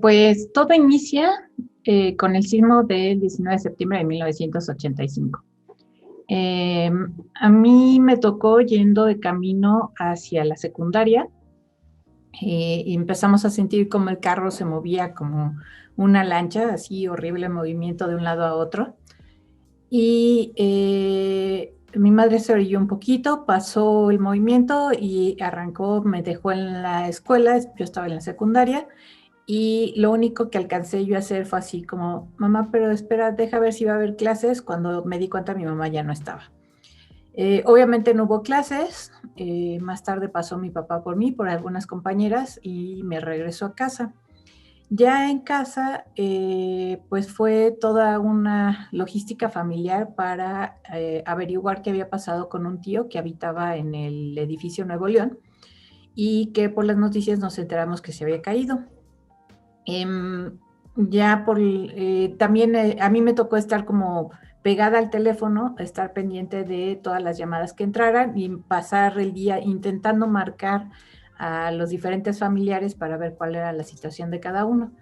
Pues todo inicia con el sismo del 19 de septiembre de 1985. A mí me tocó yendo de camino hacia la secundaria y empezamos a sentir como el carro se movía como una lancha, así horrible movimiento de un lado a otro. Y mi madre se orilló un poquito, pasó el movimiento y arrancó, me dejó en la escuela, yo estaba en la secundaria. Y lo único que alcancé yo a hacer fue así como, mamá, pero espera, deja ver si va a haber clases. Cuando me di cuenta, mi mamá ya no estaba. Obviamente no hubo clases. Más tarde pasó mi papá por mí, por algunas compañeras, y me regresó a casa. Ya en casa, pues fue toda una logística familiar para averiguar qué había pasado con un tío que habitaba en el edificio Nuevo León y que por las noticias nos enteramos que se había caído. Ya también a mí me tocó estar como pegada al teléfono, estar pendiente de todas las llamadas que entraran y pasar el día intentando marcar a los diferentes familiares para ver cuál era la situación de cada uno,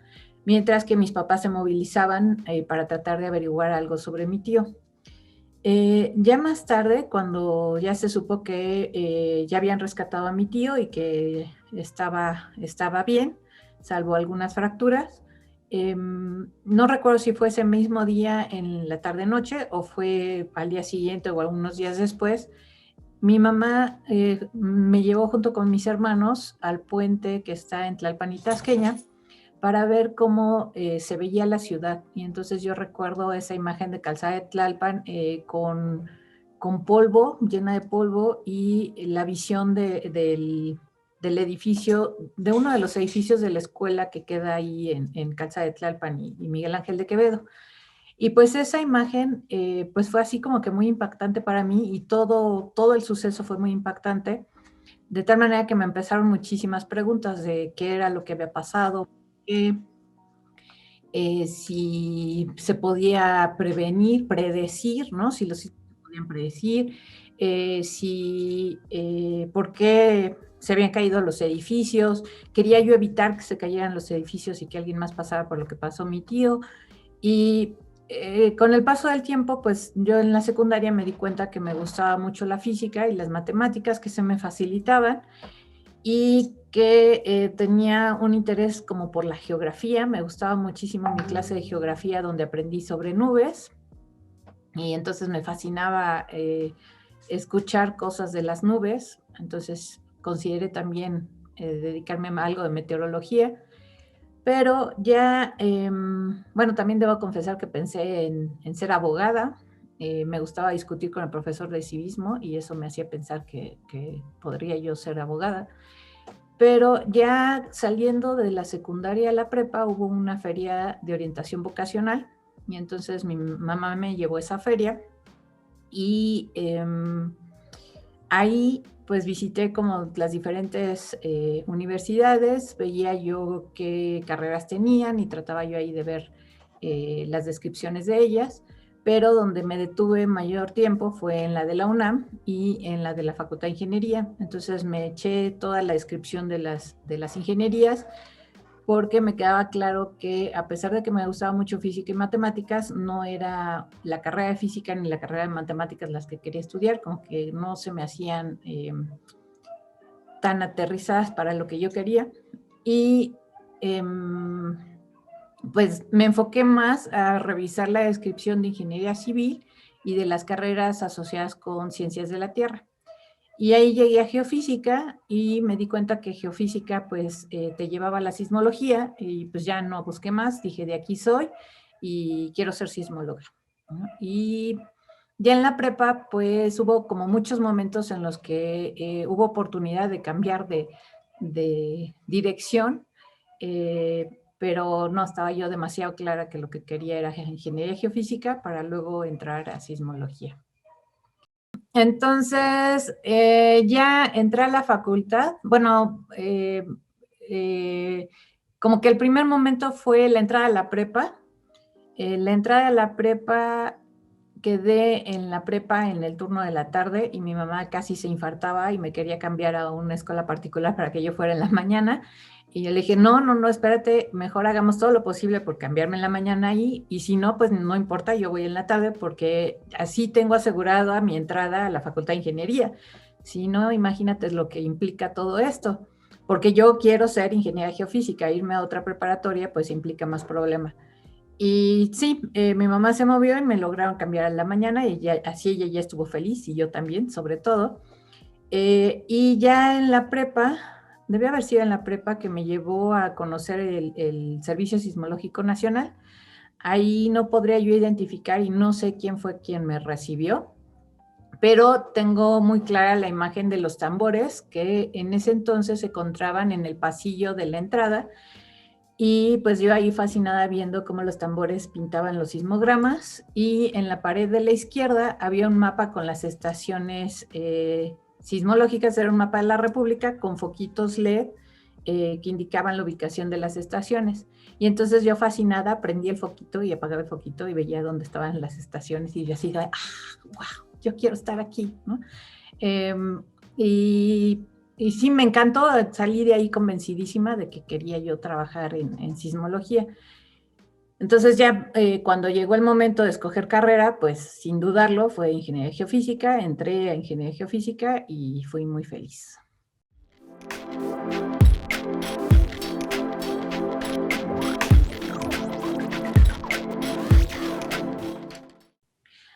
mientras que mis papás se movilizaban para tratar de averiguar algo sobre mi tío. Ya más tarde, cuando ya se supo que ya habían rescatado a mi tío y que estaba bien, salvo algunas fracturas, no recuerdo si fue ese mismo día en la tarde-noche o fue al día siguiente o algunos días después. Mi mamá me llevó junto con mis hermanos al puente que está en Tlalpan y Tasqueña para ver cómo se veía la ciudad. Y entonces yo recuerdo esa imagen de Calzada de Tlalpan con polvo, llena de polvo, y la visión del edificio, de uno de los edificios de la escuela que queda ahí en Calzada de Tlalpan y Miguel Ángel de Quevedo. Y pues esa imagen pues fue así como que muy impactante para mí y todo el suceso fue muy impactante, de tal manera que me empezaron muchísimas preguntas de qué era lo que había pasado, qué, si se podía prevenir, predecir, ¿no? Si los sismos se podían predecir, por qué se habían caído los edificios, quería yo evitar que se cayeran los edificios y que alguien más pasara por lo que pasó mi tío. Y con el paso del tiempo, pues yo en la secundaria me di cuenta que me gustaba mucho la física y las matemáticas que se me facilitaban y que tenía un interés como por la geografía. Me gustaba muchísimo mi clase de geografía donde aprendí sobre nubes y entonces me fascinaba escuchar cosas de las nubes. Entonces consideré también dedicarme a algo de meteorología. Pero ya, bueno, también debo confesar que pensé en ser abogada. Me gustaba discutir con el profesor de civismo y eso me hacía pensar que podría yo ser abogada. Pero ya saliendo de la secundaria a la prepa hubo una feria de orientación vocacional y entonces mi mamá me llevó a esa feria y ahí pues visité como las diferentes universidades, veía yo qué carreras tenían y trataba yo ahí de ver las descripciones de ellas, pero donde me detuve mayor tiempo fue en la de la UNAM y en la de la Facultad de Ingeniería. Entonces me eché toda la descripción de las ingenierías porque me quedaba claro que a pesar de que me gustaba mucho física y matemáticas, no era la carrera de física ni la carrera de matemáticas las que quería estudiar, como que no se me hacían tan aterrizadas para lo que yo quería. Y pues me enfoqué más a revisar la descripción de ingeniería civil y de las carreras asociadas con ciencias de la Tierra. Y ahí llegué a geofísica y me di cuenta que geofísica pues te llevaba a la sismología y pues ya no busqué más, dije de aquí soy y quiero ser sismóloga, ¿no? Y ya en la prepa pues hubo como muchos momentos en los que hubo oportunidad de cambiar de dirección, pero no estaba yo demasiado clara que lo que quería era ingeniería geofísica para luego entrar a sismología. Entonces, ya entré a la facultad. Bueno, eh, como que el primer momento fue la entrada a la prepa. La entrada a la prepa, quedé en la prepa en el turno de la tarde y mi mamá casi se infartaba y me quería cambiar a una escuela particular para que yo fuera en la mañana. Y yo le dije, no, no, no, espérate, mejor hagamos todo lo posible por cambiarme en la mañana ahí, y si no, pues no importa, yo voy en la tarde porque así tengo asegurado a mi entrada a la Facultad de Ingeniería. Si no, imagínate lo que implica todo esto, porque yo quiero ser ingeniera geofísica, irme a otra preparatoria pues implica más problema. Y sí, mi mamá se movió y me lograron cambiar a la mañana y ya, así ella ya estuvo feliz y yo también, sobre todo. Y ya en la prepa, debe haber sido en la prepa que me llevó a conocer el Servicio Sismológico Nacional. Ahí no podría yo identificar y no sé quién fue quien me recibió, pero tengo muy clara la imagen de los tambores que en ese entonces se encontraban en el pasillo de la entrada, y pues yo ahí fascinada viendo cómo los tambores pintaban los sismogramas, y en la pared de la izquierda había un mapa con las estaciones sismológicas. Era un mapa de la República con foquitos LED que indicaban la ubicación de las estaciones. Y entonces yo fascinada prendí el foquito y apagaba el foquito y veía dónde estaban las estaciones, y yo así de, wow, yo quiero estar aquí, ¿no? Eh, y, y sí, me encantó, salí de ahí convencidísima de que quería yo trabajar en sismología. Entonces ya cuando llegó el momento de escoger carrera, pues sin dudarlo fue ingeniería geofísica, entré a ingeniería geofísica y fui muy feliz.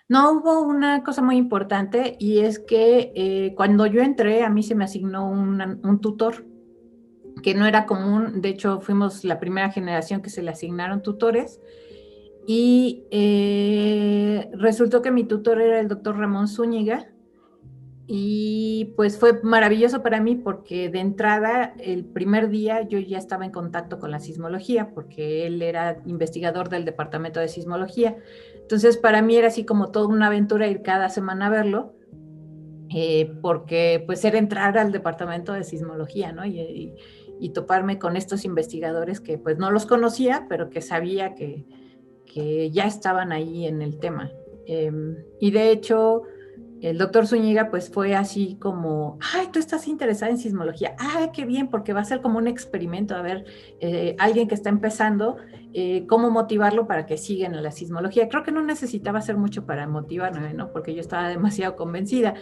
No, hubo una cosa muy importante, y es que cuando yo entré a mí se me asignó un tutor que no era común. De hecho fuimos la primera generación que se le asignaron tutores, y resultó que mi tutor era el doctor Ramón Zúñiga, y pues fue maravilloso para mí porque de entrada, el primer día yo ya estaba en contacto con la sismología, porque él era investigador del departamento de sismología. Entonces para mí era así como toda una aventura ir cada semana a verlo, porque pues era entrar al departamento de sismología, ¿no? Y toparme con estos investigadores que pues no los conocía, pero que sabía que ya estaban ahí en el tema. Y de hecho, el doctor Zúñiga pues fue así como, ay, tú estás interesada en sismología, ay, qué bien, porque va a ser como un experimento, a ver, alguien que está empezando, cómo motivarlo para que sigan en la sismología. Creo que no necesitaba hacer mucho para motivarme, ¿no? Porque yo estaba demasiado convencida.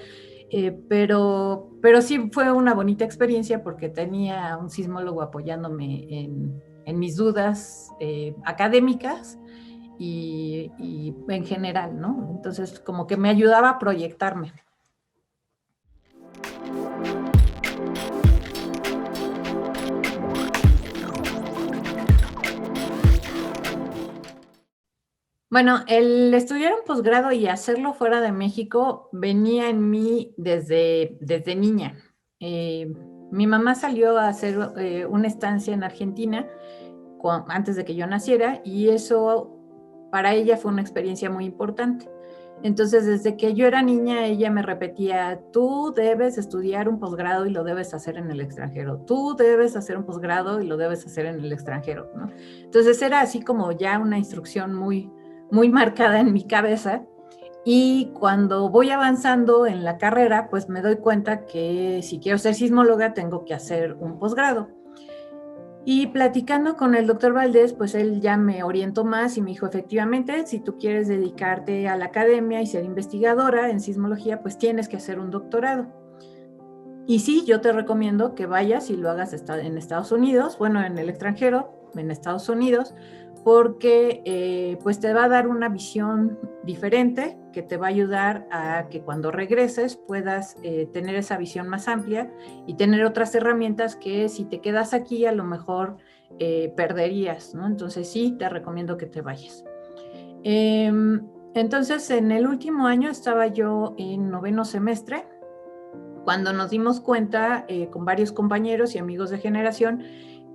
Pero sí fue una bonita experiencia porque tenía un sismólogo apoyándome en mis dudas académicas y en general, ¿no? Entonces, como que me ayudaba a proyectarme. Bueno, el estudiar un posgrado y hacerlo fuera de México venía en mí desde niña. Eh, Mi mamá salió a hacer una estancia en Argentina antes de que yo naciera, y eso para ella fue una experiencia muy importante. Entonces, desde que yo era niña, ella me repetía, tú debes estudiar un posgrado y lo debes hacer en el extranjero, tú debes hacer un posgrado y lo debes hacer en el extranjero, ¿no? Entonces era así como ya una instrucción muy, muy marcada en mi cabeza. Y cuando voy avanzando en la carrera, pues me doy cuenta que si quiero ser sismóloga tengo que hacer un posgrado. Y platicando con el doctor Valdés, pues él ya me orientó más y me dijo, efectivamente, si tú quieres dedicarte a la academia y ser investigadora en sismología, pues tienes que hacer un doctorado. Y sí, yo te recomiendo que vayas y lo hagas en Estados Unidos, bueno, en el extranjero, en Estados Unidos, porque pues te va a dar una visión diferente que te va a ayudar a que cuando regreses puedas tener esa visión más amplia y tener otras herramientas que si te quedas aquí a lo mejor perderías, ¿no? Entonces sí, te recomiendo que te vayas. Entonces en el último año estaba yo en noveno semestre cuando nos dimos cuenta con varios compañeros y amigos de generación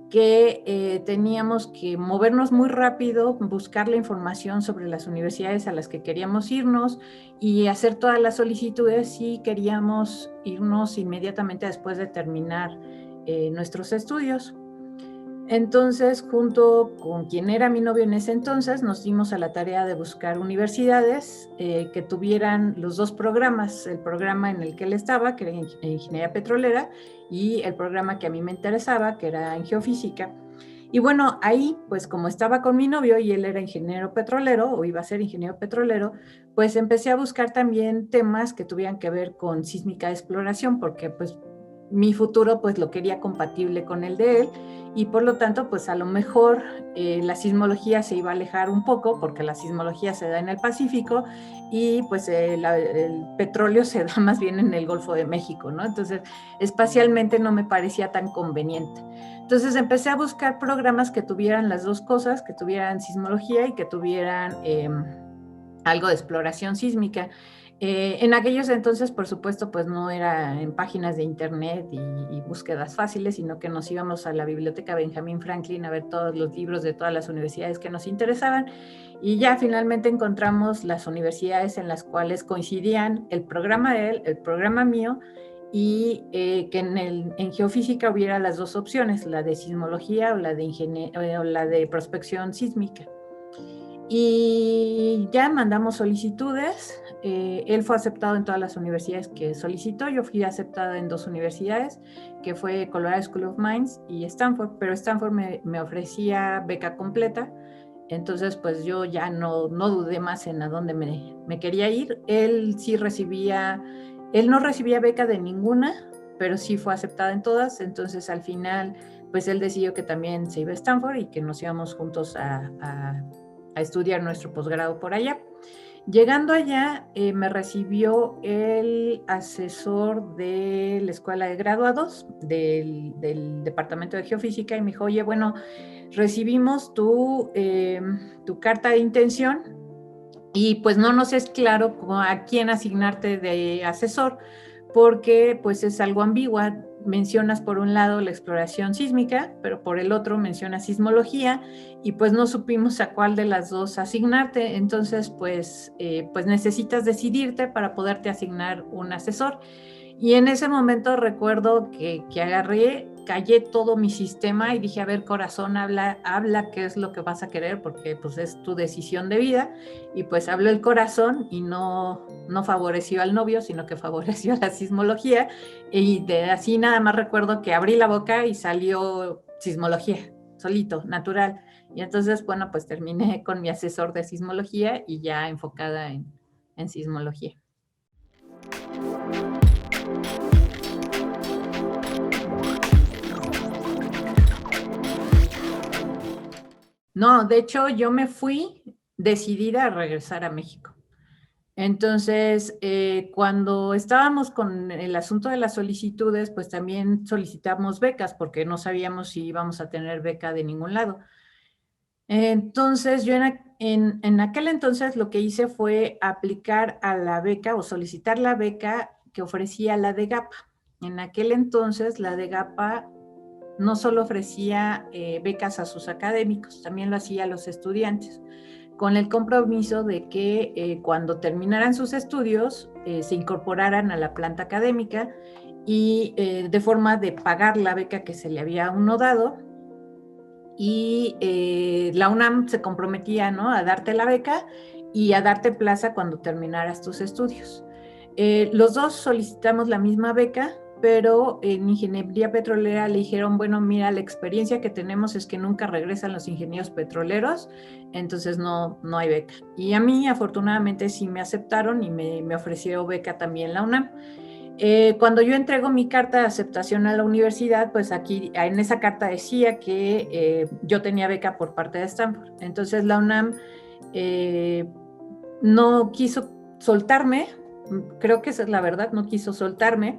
que teníamos que movernos muy rápido, buscar la información sobre las universidades a las que queríamos irnos y hacer todas las solicitudes si queríamos irnos inmediatamente después de terminar nuestros estudios. Entonces, junto con quien era mi novio en ese entonces, nos dimos a la tarea de buscar universidades que tuvieran los dos programas, el programa en el que él estaba, que era Ingeniería Petrolera, y el programa que a mí me interesaba, que era en Geofísica. Y bueno, ahí, pues como estaba con mi novio y él era ingeniero petrolero, o iba a ser ingeniero petrolero, pues empecé a buscar también temas que tuvieran que ver con sísmica de exploración, porque pues mi futuro pues lo quería compatible con el de él, y por lo tanto pues a lo mejor la sismología se iba a alejar un poco, porque la sismología se da en el Pacífico y pues el petróleo se da más bien en el Golfo de México, ¿no? Entonces espacialmente no me parecía tan conveniente. Entonces empecé a buscar programas que tuvieran las dos cosas, que tuvieran sismología y que tuvieran algo de exploración sísmica. En aquellos entonces, por supuesto, pues no era en páginas de internet y búsquedas fáciles, sino que nos íbamos a la biblioteca Benjamin Franklin a ver todos los libros de todas las universidades que nos interesaban, y ya finalmente encontramos las universidades en las cuales coincidían el programa de él, el programa mío, y que en geofísica hubiera las dos opciones, la de sismología o la de prospección sísmica. Y ya mandamos solicitudes. Él fue aceptado en todas las universidades que solicitó. Yo fui aceptada en dos universidades, que fue Colorado School of Mines y Stanford, pero Stanford me ofrecía beca completa. Entonces, pues yo ya no dudé más en a dónde me quería ir. Él no recibía beca de ninguna, pero sí fue aceptada en todas. Entonces, al final, pues él decidió que también se iba a Stanford y que nos íbamos juntos a estudiar nuestro posgrado por allá. Llegando allá, me recibió el asesor de la escuela de graduados del Departamento de Geofísica y me dijo, oye, bueno, recibimos tu carta de intención y pues no nos es claro a quién asignarte de asesor, porque pues es algo ambigua. Mencionas por un lado la exploración sísmica, pero por el otro mencionas sismología y pues no supimos a cuál de las dos asignarte. Entonces pues necesitas decidirte para poderte asignar un asesor. Y en ese momento recuerdo que agarré, callé todo mi sistema y dije, a ver, corazón, habla qué es lo que vas a querer, porque pues es tu decisión de vida. Y pues habló el corazón y no favoreció al novio, sino que favoreció a la sismología. Y así nada más recuerdo que abrí la boca y salió sismología, solito, natural. Y entonces, bueno, pues terminé con mi asesor de sismología y ya enfocada en sismología. No, de hecho yo me fui decidida a regresar a México. Entonces, cuando estábamos con el asunto de las solicitudes, pues también solicitamos becas porque no sabíamos si íbamos a tener beca de ningún lado. Entonces, yo en aquel entonces lo que hice fue aplicar a la beca o solicitar la beca que ofrecía la DEGAPA. En aquel entonces, la DEGAPA no solo ofrecía becas a sus académicos, también lo hacía a los estudiantes, con el compromiso de que cuando terminaran sus estudios se incorporaran a la planta académica y de forma de pagar la beca que se le había uno dado. Y la UNAM se comprometía, ¿no?, a darte la beca y a darte plaza cuando terminaras tus estudios. Los dos solicitamos la misma beca, pero en ingeniería petrolera le dijeron, bueno, mira, la experiencia que tenemos es que nunca regresan los ingenieros petroleros, entonces no hay beca. Y a mí, afortunadamente, sí me aceptaron y me ofreció beca también la UNAM. Cuando yo entrego mi carta de aceptación a la universidad, pues aquí en esa carta decía que yo tenía beca por parte de Stanford. Entonces la UNAM no quiso soltarme, creo que esa es la verdad, no quiso soltarme,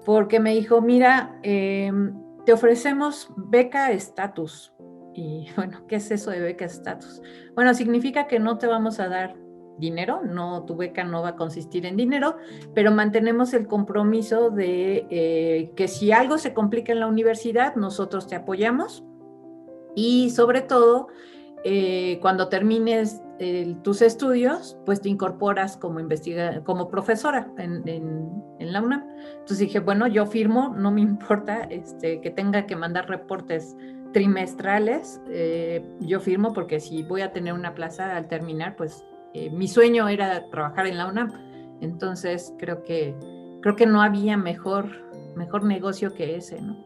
porque me dijo, mira, te ofrecemos beca estatus. Y bueno, ¿qué es eso de beca estatus? Bueno, significa que no te vamos a dar dinero, no, tu beca no va a consistir en dinero, pero mantenemos el compromiso de que si algo se complica en la universidad, nosotros te apoyamos y sobre todo, cuando termines tus estudios, pues te incorporas como profesora en la UNAM. Entonces dije, bueno, yo firmo, no me importa que tenga que mandar reportes trimestrales, yo firmo porque si voy a tener una plaza al terminar, pues mi sueño era trabajar en la UNAM. Entonces creo que no había mejor negocio que ese, ¿no?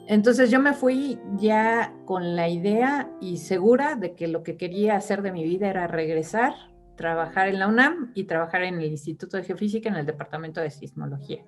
Entonces yo me fui ya con la idea y segura de que lo que quería hacer de mi vida era regresar, trabajar en la UNAM y trabajar en el Instituto de Geofísica en el Departamento de Sismología.